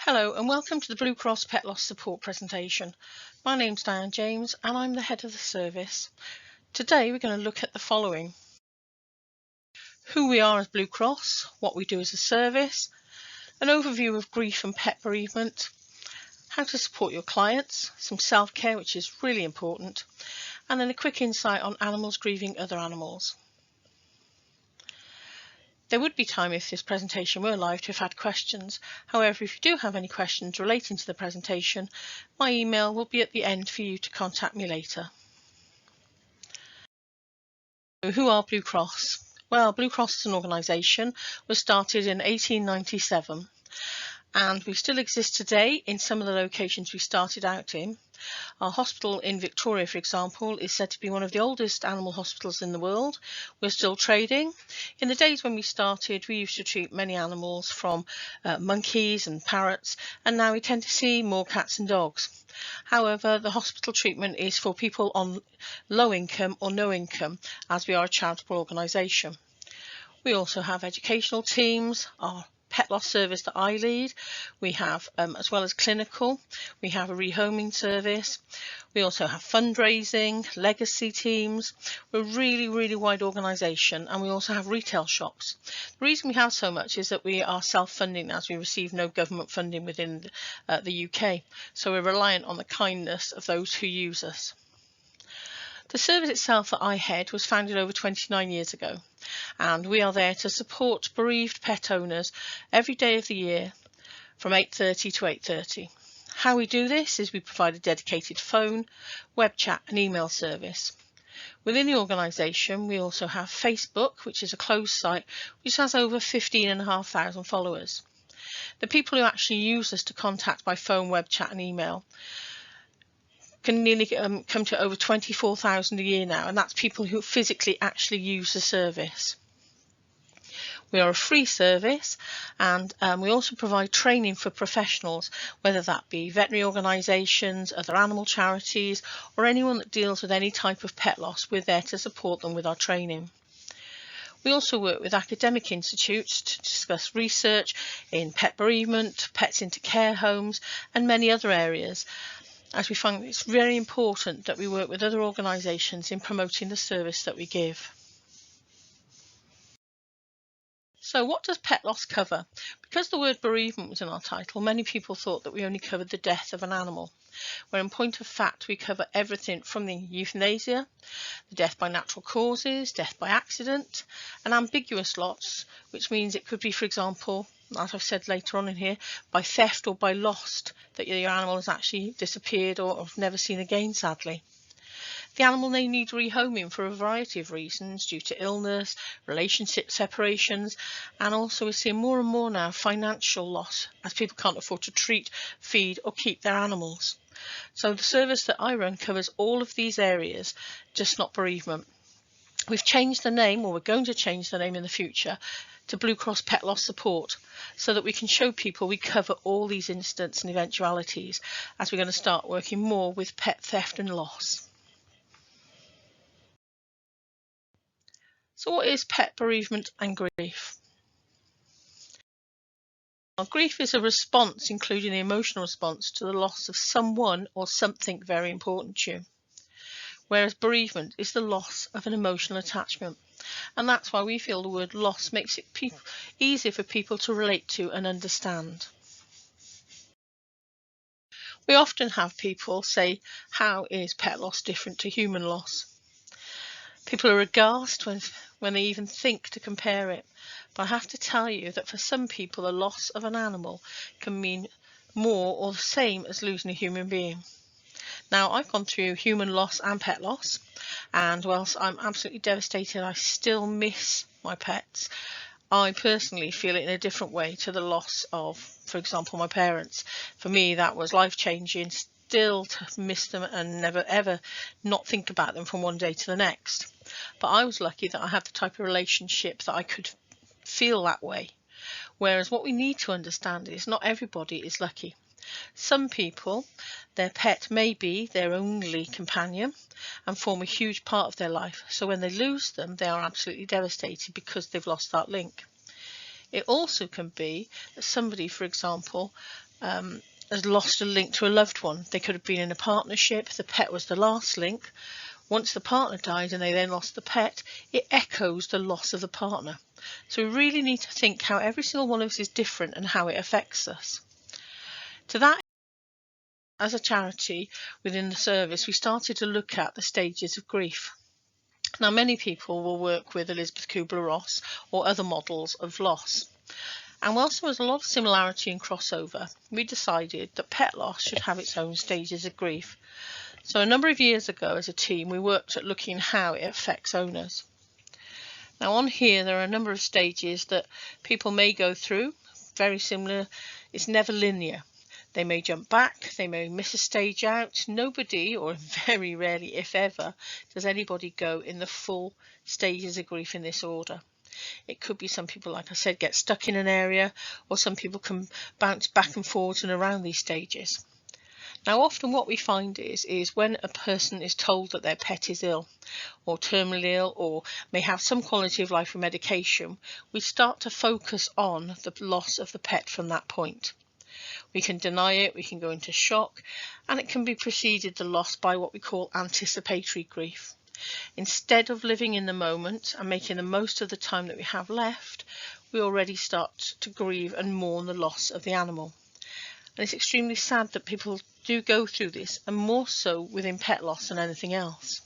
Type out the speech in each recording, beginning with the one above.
Hello and welcome to the Blue Cross Pet Loss Support presentation. My name's Diane James and I'm the head of the service. Today we're going to look at the following: who we are as Blue Cross, what we do as a service, an overview of grief and pet bereavement, how to support your clients, some self-care which is really important, and then a quick insight on animals grieving other animals. There would be time if this presentation were live to have had questions. However, if you do have any questions relating to the presentation, my email will be at the end for you to contact me later. So who are Blue Cross? Well, Blue Cross as an organisation was started in 1897 and we still exist today in some of the locations we started out in. Our hospital in Victoria, for example, is said to be one of the oldest animal hospitals in the world. We're still trading. In the days when we started, we used to treat many animals from monkeys and parrots, and now we tend to see more cats and dogs. However, the hospital treatment is for people on low income or no income, as we are a charitable organisation. We also have educational teams, our pet loss service that I lead. We have, as well as clinical, we have a rehoming service. We also have fundraising, legacy teams. We're a really wide organisation, and we also have retail shops. The reason we have so much is that we are self-funding as we receive no government funding within the UK. So we're reliant on the kindness of those who use us. The service itself that I head was founded over 29 years ago, and we are there to support bereaved pet owners every day of the year from 8:30 to 8:30. How we do this is we provide a dedicated phone, web chat and email service. Within the organisation we also have Facebook, which is a closed site which has over 15,500 followers. The people who actually use us to contact by phone, web chat and email can nearly come to over 24,000 a year now, and that's people who physically actually use the service. We are a free service, and we also provide training for professionals, whether that be veterinary organisations, other animal charities, or anyone that deals with any type of pet loss. We're there to support them with our training. We also work with academic institutes to discuss research in pet bereavement, pets into care homes, and many other areas, as we find it's very important that we work with other organisations in promoting the service that we give. So what does pet loss cover? Because the word bereavement was in our title, many people thought that we only covered the death of an animal, where in point of fact we cover everything from the euthanasia, the death by natural causes, death by accident, and ambiguous loss, which means it could be, for example, as I've said later on in here, by theft or by lost, that your animal has actually disappeared or never seen again, sadly. The animal may need rehoming for a variety of reasons, due to illness, relationship separations, and also we're seeing more and more now financial loss, as people can't afford to treat, feed or keep their animals. So the service that I run covers all of these areas, just not bereavement. We've changed the name, or we're going to change the name in the future, to Blue Cross Pet Loss Support, so that we can show people we cover all these incidents and eventualities, as we're going to start working more with pet theft and loss. So what is pet bereavement and grief? Well, grief is a response, including the emotional response, to the loss of someone or something very important to you, whereas bereavement is the loss of an emotional attachment. And that's why we feel the word loss makes it easier for people to relate to and understand. We often have people say, how is pet loss different to human loss? People are aghast when they even think to compare it. But I have to tell you that for some people, the loss of an animal can mean more or the same as losing a human being. Now, I've gone through human loss and pet loss, and whilst I'm absolutely devastated, I still miss my pets. I personally feel it in a different way to the loss of, for example, my parents. For me, that was life-changing, still to miss them and never ever not think about them from one day to the next. But I was lucky that I had the type of relationship that I could feel that way. Whereas what we need to understand is not everybody is lucky. Some people, their pet may be their only companion and form a huge part of their life. So when they lose them, they are absolutely devastated because they've lost that link. It also can be that somebody, for example, has lost a link to a loved one. They could have been in a partnership, the pet was the last link. Once the partner died and they then lost the pet, it echoes the loss of the partner. So we really need to think how every single one of us is different and how it affects us. To that, as a charity within the service, we started to look at the stages of grief. Now, many people will work with Elizabeth Kubler-Ross or other models of loss. And whilst there was a lot of similarity and crossover, we decided that pet loss should have its own stages of grief. So a number of years ago as a team, we worked at looking at how it affects owners. Now on here, there are a number of stages that people may go through, very similar. It's never linear. They may jump back, they may miss a stage out. Nobody, or very rarely, if ever, does anybody go in the full stages of grief in this order. It could be some people, like I said, get stuck in an area, or some people can bounce back and forwards and around these stages. Now, often what we find is when a person is told that their pet is ill or terminally ill or may have some quality of life with medication, we start to focus on the loss of the pet from that point. We can deny it, we can go into shock, and it can be preceded, the loss, by what we call anticipatory grief. Instead of living in the moment and making the most of the time that we have left, we already start to grieve and mourn the loss of the animal. And it's extremely sad that people do go through this, and more so within pet loss than anything else.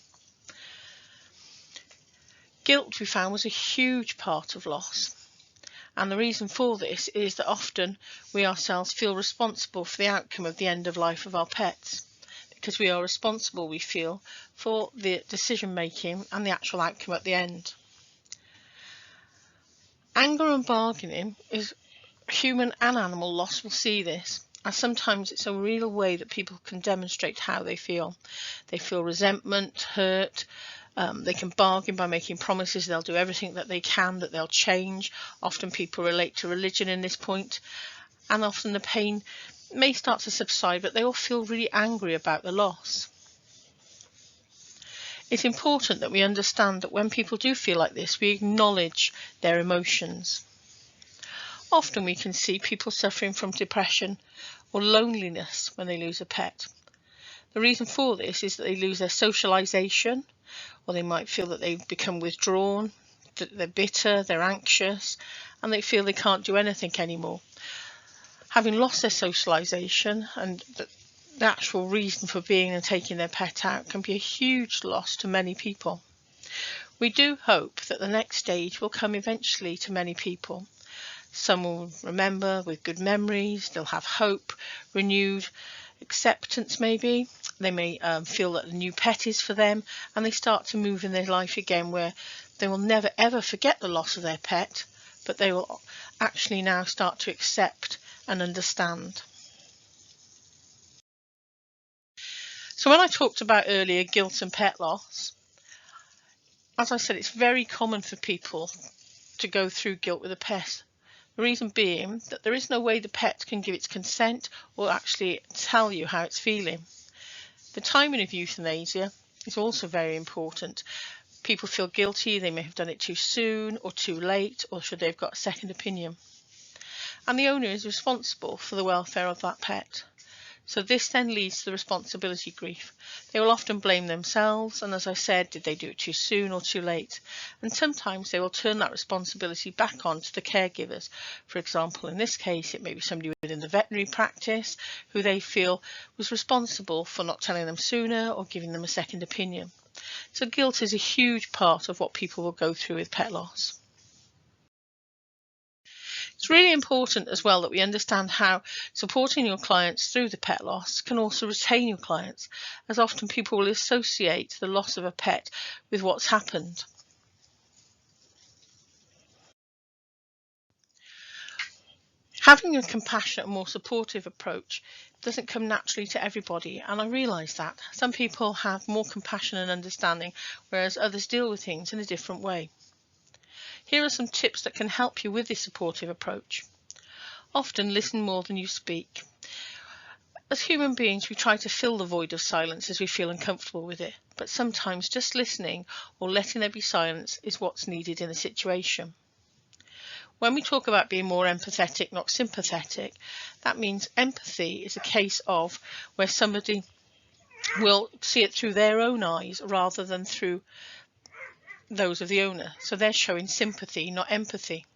Guilt, we found, was a huge part of loss. And the reason for this is that often we ourselves feel responsible for the outcome of the end of life of our pets, because we are responsible, we feel, for the decision making and the actual outcome at the end. Anger and bargaining is human and animal loss will see this, and sometimes it's a real way that people can demonstrate how they feel. They feel resentment, hurt. They can bargain by making promises they'll do everything that they can, that they'll change. Often people relate to religion in this point, and often the pain may start to subside, but they all feel really angry about the loss. It's important that we understand that when people do feel like this, we acknowledge their emotions. Often we can see people suffering from depression or loneliness when they lose a pet. The reason for this is that they lose their socialization, or they might feel that they've become withdrawn, that they're bitter, they're anxious, and they feel they can't do anything anymore. Having lost their socialization and the actual reason for being and taking their pet out can be a huge loss to many people. We do hope that the next stage will come eventually to many people. Some will remember with good memories, they'll have hope, renewed acceptance maybe. They may feel that the new pet is for them, and they start to move in their life again where they will never ever forget the loss of their pet, but they will actually now start to accept and understand. So when I talked about earlier guilt and pet loss, as I said, it's very common for people to go through guilt with a pet. The reason being that there is no way the pet can give its consent or actually tell you how it's feeling. The timing of euthanasia is also very important. People feel guilty, they may have done it too soon or too late, or should they've got a second opinion. And the owner is responsible for the welfare of that pet. So this then leads to the responsibility grief. They will often blame themselves, and as I said, did they do it too soon or too late? And sometimes they will turn that responsibility back on to the caregivers. For example, in this case, it may be somebody within the veterinary practice who they feel was responsible for not telling them sooner or giving them a second opinion. So guilt is a huge part of what people will go through with pet loss. It's really important as well that we understand how supporting your clients through the pet loss can also retain your clients, as often people will associate the loss of a pet with what's happened. Having a compassionate and more supportive approach doesn't come naturally to everybody, and I realise that. Some people have more compassion and understanding, whereas others deal with things in a different way. Here are some tips that can help you with this supportive approach. Often listen more than you speak. As human beings, we try to fill the void of silence as we feel uncomfortable with it, but sometimes just listening or letting there be silence is what's needed in a situation. When we talk about being more empathetic, not sympathetic, that means empathy is a case of where somebody will see it through their own eyes rather than through those of the owner. So they're showing sympathy, not empathy.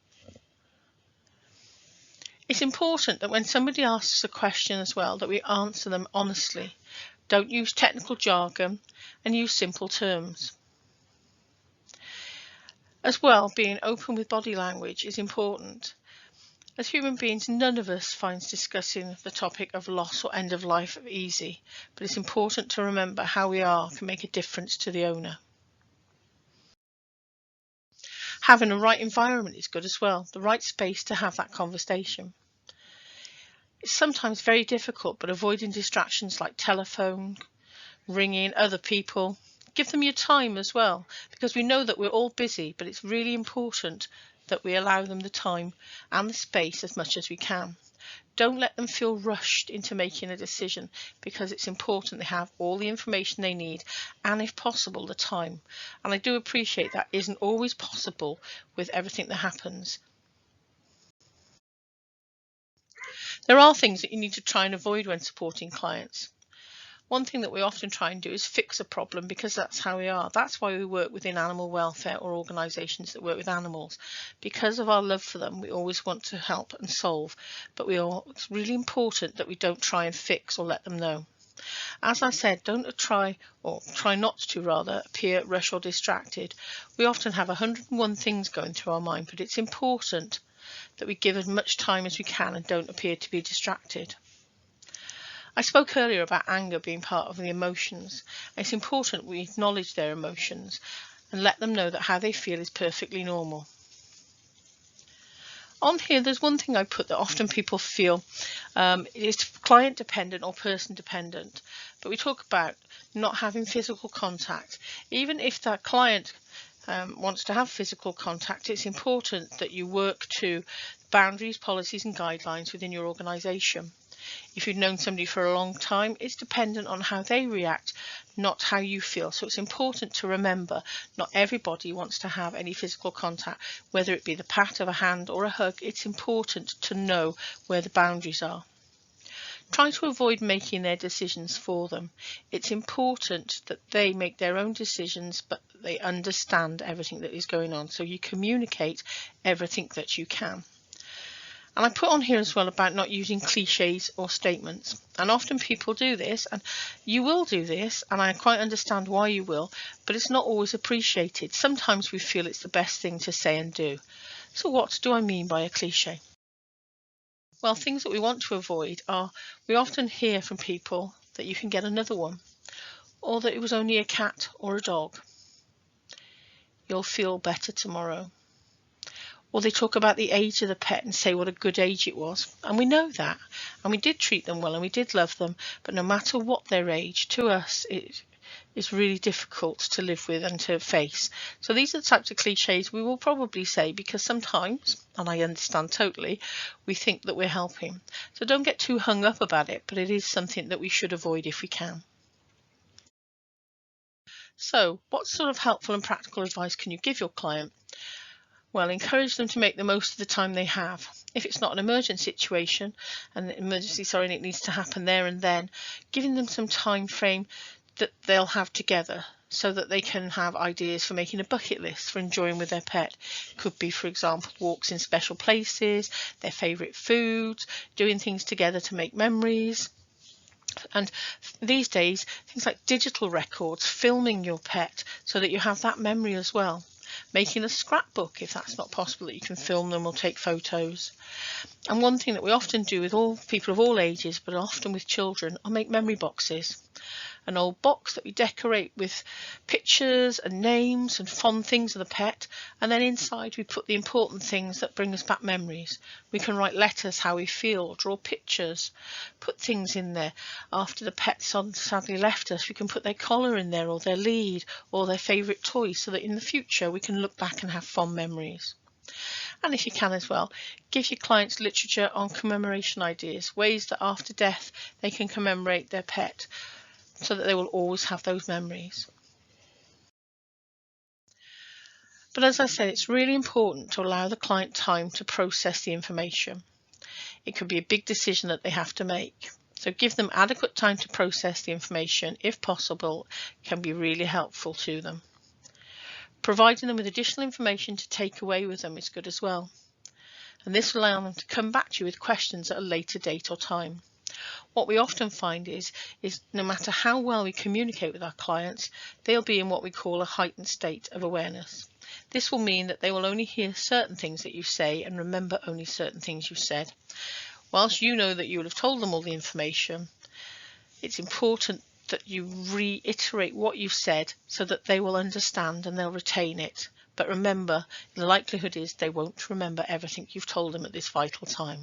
It's important that when somebody asks a question as well, that we answer them honestly. Don't use technical jargon and use simple terms. As well, being open with body language is important. As human beings, none of us finds discussing the topic of loss or end of life easy, but it's important to remember how we are can make a difference to the owner. Having a right environment is good as well, the right space to have that conversation. It's sometimes very difficult, but avoiding distractions like telephone, ringing, other people. Give them your time as well, because we know that we're all busy, but it's really important that we allow them the time and the space as much as we can. Don't let them feel rushed into making a decision, because it's important they have all the information they need and, if possible, the time. And I do appreciate that isn't always possible with everything that happens. There are things that you need to try and avoid when supporting clients. One thing that we often try and do is fix a problem, because that's how we are. That's why we work within animal welfare or organisations that work with animals. Because of our love for them, we always want to help and solve, but it's really important that we don't try and fix or let them know. As I said, don't try not to appear rushed or distracted. We often have 101 things going through our mind, but it's important that we give as much time as we can and don't appear to be distracted. I spoke earlier about anger being part of the emotions. It's important we acknowledge their emotions and let them know that how they feel is perfectly normal. On here, there's one thing I put that often people feel is client dependent or person dependent, but we talk about not having physical contact. Even if that client wants to have physical contact, it's important that you work to boundaries, policies and guidelines within your organisation. If you've known somebody for a long time, it's dependent on how they react, not how you feel. So it's important to remember not everybody wants to have any physical contact, whether it be the pat of a hand or a hug. It's important to know where the boundaries are. Try to avoid making their decisions for them. It's important that they make their own decisions, but they understand everything that is going on. So you communicate everything that you can. And I put on here as well about not using cliches or statements. And often people do this, and you will do this, and I quite understand why you will, but it's not always appreciated. Sometimes we feel it's the best thing to say and do. So what do I mean by a cliche? Well, things that we want to avoid are, we often hear from people that you can get another one, or that it was only a cat or a dog. You'll feel better tomorrow. Or they talk about the age of the pet and say what a good age it was. And we know that. And we did treat them well and we did love them. But no matter what their age, to us, it is really difficult to live with and to face. So these are the types of cliches we will probably say, because sometimes, and I understand totally, we think that we're helping. So don't get too hung up about it, but it is something that we should avoid if we can. So what sort of helpful and practical advice can you give your client? Well, encourage them to make the most of the time they have. If it's not an emergency situation, and it needs to happen there and then, giving them some time frame that they'll have together so that they can have ideas for making a bucket list for enjoying with their pet. Could be, for example, walks in special places, their favourite foods, doing things together to make memories. And these days, things like digital records, filming your pet so that you have that memory as well. Making a scrapbook, if that's not possible, that you can film them or take photos. And one thing that we often do with all people of all ages, but often with children, are make memory boxes. An old box that we decorate with pictures and names and fond things of the pet, and then inside we put the important things that bring us back memories. We can write letters how we feel, draw pictures, put things in there. After the pet sadly left us, we can put their collar in there, or their lead, or their favourite toy, so that in the future we can look back and have fond memories. And if you can as well, give your clients literature on commemoration ideas, ways that after death they can commemorate their pet, so that they will always have those memories. But as I said, it's really important to allow the client time to process the information. It could be a big decision that they have to make. So give them adequate time to process the information, if possible, can be really helpful to them. Providing them with additional information to take away with them is good as well. And this will allow them to come back to you with questions at a later date or time. What we often find is no matter how well we communicate with our clients, they'll be in what we call a heightened state of awareness. This will mean that they will only hear certain things that you say and remember only certain things you said. Whilst you know that you will have told them all the information, it's important that you reiterate what you've said so that they will understand and they'll retain it. But remember, the likelihood is they won't remember everything you've told them at this vital time.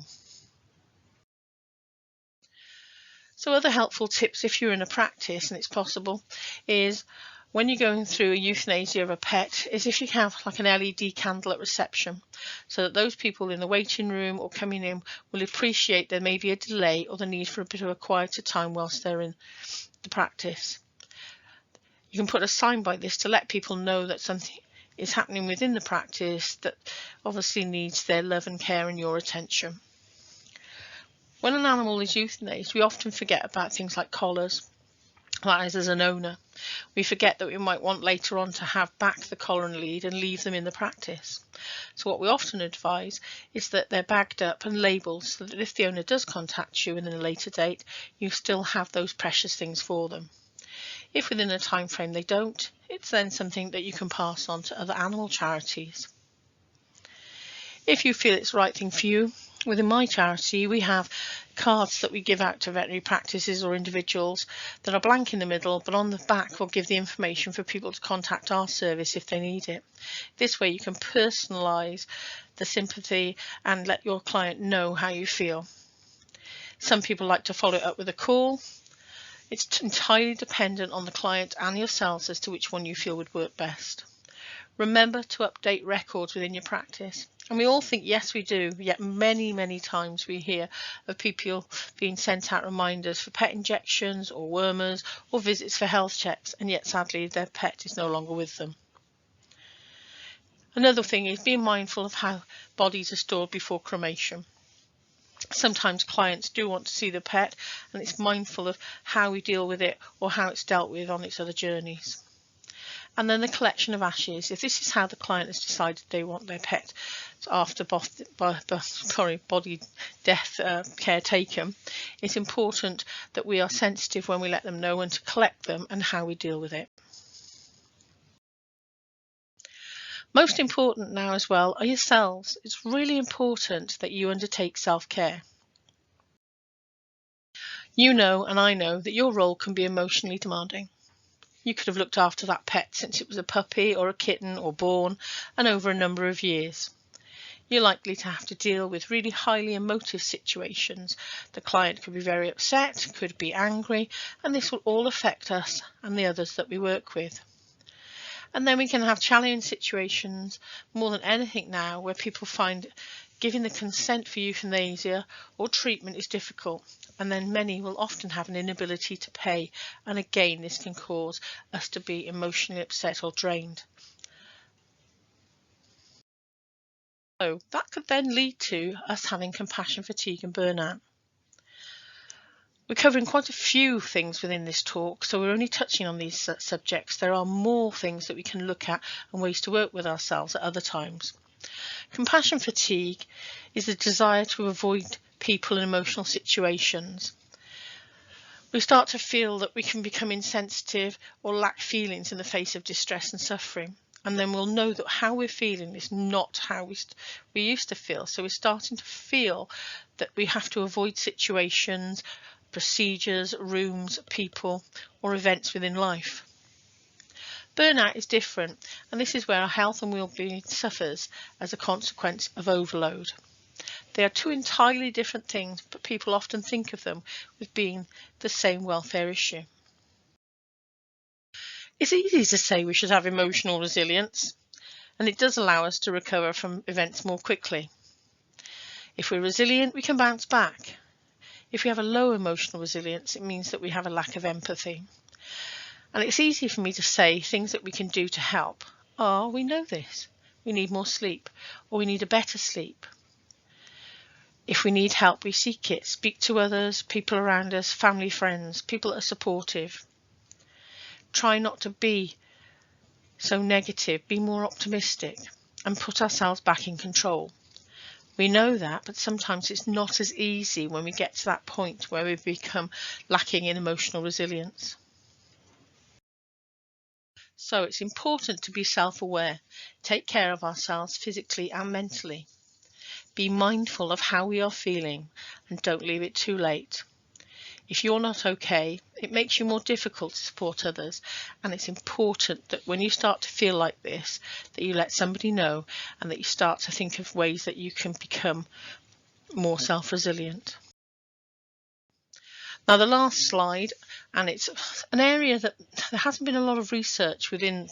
So other helpful tips if you're in a practice and it's possible is when you're going through a euthanasia of a pet is if you have like an LED candle at reception, so that those people in the waiting room or coming in will appreciate there may be a delay or the need for a bit of a quieter time whilst they're in the practice. You can put a sign by this to let people know that something is happening within the practice that obviously needs their love and care and your attention. When an animal is euthanized, we often forget about things like collars. That is, as an owner, we forget that we might want later on to have back the collar and lead and leave them in the practice. So what we often advise is that they're bagged up and labelled so that if the owner does contact you within a later date, you still have those precious things for them. If within a time frame they don't, it's then something that you can pass on to other animal charities. If you feel it's the right thing for you, within my charity we have cards that we give out to veterinary practices or individuals that are blank in the middle, but on the back will give the information for people to contact our service if they need it. This way you can personalise the sympathy and let your client know how you feel. Some people like to follow it up with a call. It's entirely dependent on the client and yourselves as to which one you feel would work best. Remember to update records within your practice. And we all think, yes, we do, yet many times we hear of people being sent out reminders for pet injections or wormers or visits for health checks, and yet sadly their pet is no longer with them. Another thing is being mindful of how bodies are stored before cremation. Sometimes clients do want to see the pet, and it's mindful of how we deal with it or how it's dealt with on its other journeys. And then the collection of ashes. If this is how the client has decided they want their pet after body death care taken, it's important that we are sensitive when we let them know when to collect them and how we deal with it. Most important now as well are yourselves. It's really important that you undertake self-care. You know, and I know, that your role can be emotionally demanding. You could have looked after that pet since it was a puppy or a kitten or born and over a number of years. You're likely to have to deal with really highly emotive situations. The client could be very upset, could be angry, and this will all affect us and the others that we work with. And then we can have challenging situations more than anything now where people find giving the consent for euthanasia or treatment is difficult, and then many will often have an inability to pay, and again this can cause us to be emotionally upset or drained. So that could then lead to us having compassion fatigue and burnout. We're covering quite a few things within this talk, so we're only touching on these subjects. There are more things that we can look at and ways to work with ourselves at other times. Compassion fatigue is the desire to avoid people and emotional situations. We start to feel that we can become insensitive or lack feelings in the face of distress and suffering. And then we'll know that how we're feeling is not how we used to feel. So we're starting to feel that we have to avoid situations, procedures, rooms, people, or events within life. Burnout is different, and this is where our health and well-being suffers as a consequence of overload. They are two entirely different things, but people often think of them with being the same welfare issue. It's easy to say we should have emotional resilience, and it does allow us to recover from events more quickly. If we're resilient, we can bounce back. If we have a low emotional resilience, it means that we have a lack of empathy. And it's easy for me to say things that we can do to help. We know this. we need more sleep, or we need a better sleep. If we need help, we seek it. Speak to others, people around us, family, friends, people that are supportive. Try not to be so negative, be more optimistic, and put ourselves back in control. We know that, but sometimes it's not as easy when we get to that point where we become lacking in emotional resilience. So it's important to be self-aware, take care of ourselves physically and mentally. Be mindful of how we are feeling and don't leave it too late. If you're not okay, it makes you more difficult to support others, and it's important that when you start to feel like this, that you let somebody know and that you start to think of ways that you can become more self-resilient. Now the last slide, and it's an area that there hasn't been a lot of research within,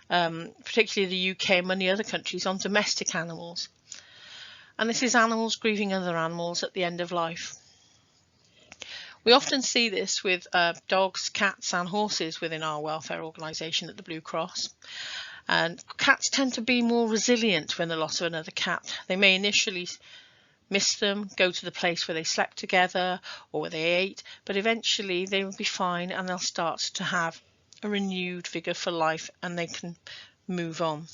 particularly the UK and many other countries, on domestic animals. And this is animals grieving other animals at the end of life. We often see this with dogs, cats and horses within our welfare organisation at the Blue Cross. And cats tend to be more resilient when the loss of another cat. They may initially miss them, go to the place where they slept together or where they ate, but eventually they will be fine and they'll start to have a renewed vigour for life and they can move on.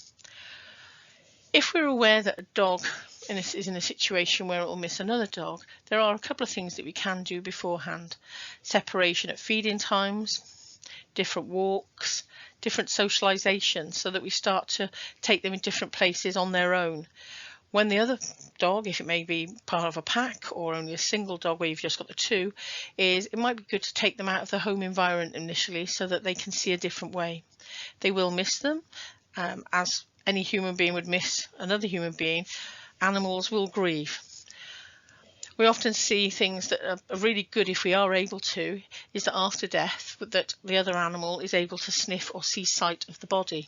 If we're aware that a dog is in a situation where it will miss another dog, there are a couple of things that we can do beforehand. Separation at feeding times, different walks, different socialisation, so that we start to take them in different places on their own. When the other dog, if it may be part of a pack or only a single dog where you've just got the two, it might be good to take them out of the home environment initially so that they can see a different way. They will miss them, as any human being would miss another human being. Animals will grieve. We often see things that are really good if we are able to, is that after death, that the other animal is able to sniff or see sight of the body.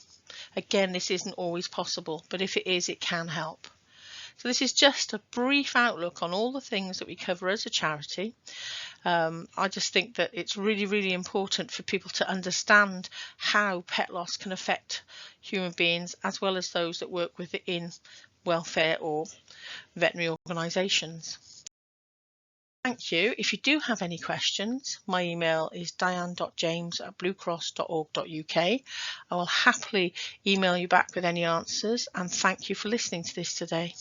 Again, this isn't always possible, but if it is, it can help. So this is just a brief outlook on all the things that we cover as a charity. I just think that it's really, really important for people to understand how pet loss can affect human beings as well as those that work within welfare or veterinary organisations. Thank you. If you do have any questions, my email is diane.james@bluecross.org.uk. I will happily email you back with any answers, and thank you for listening to this today.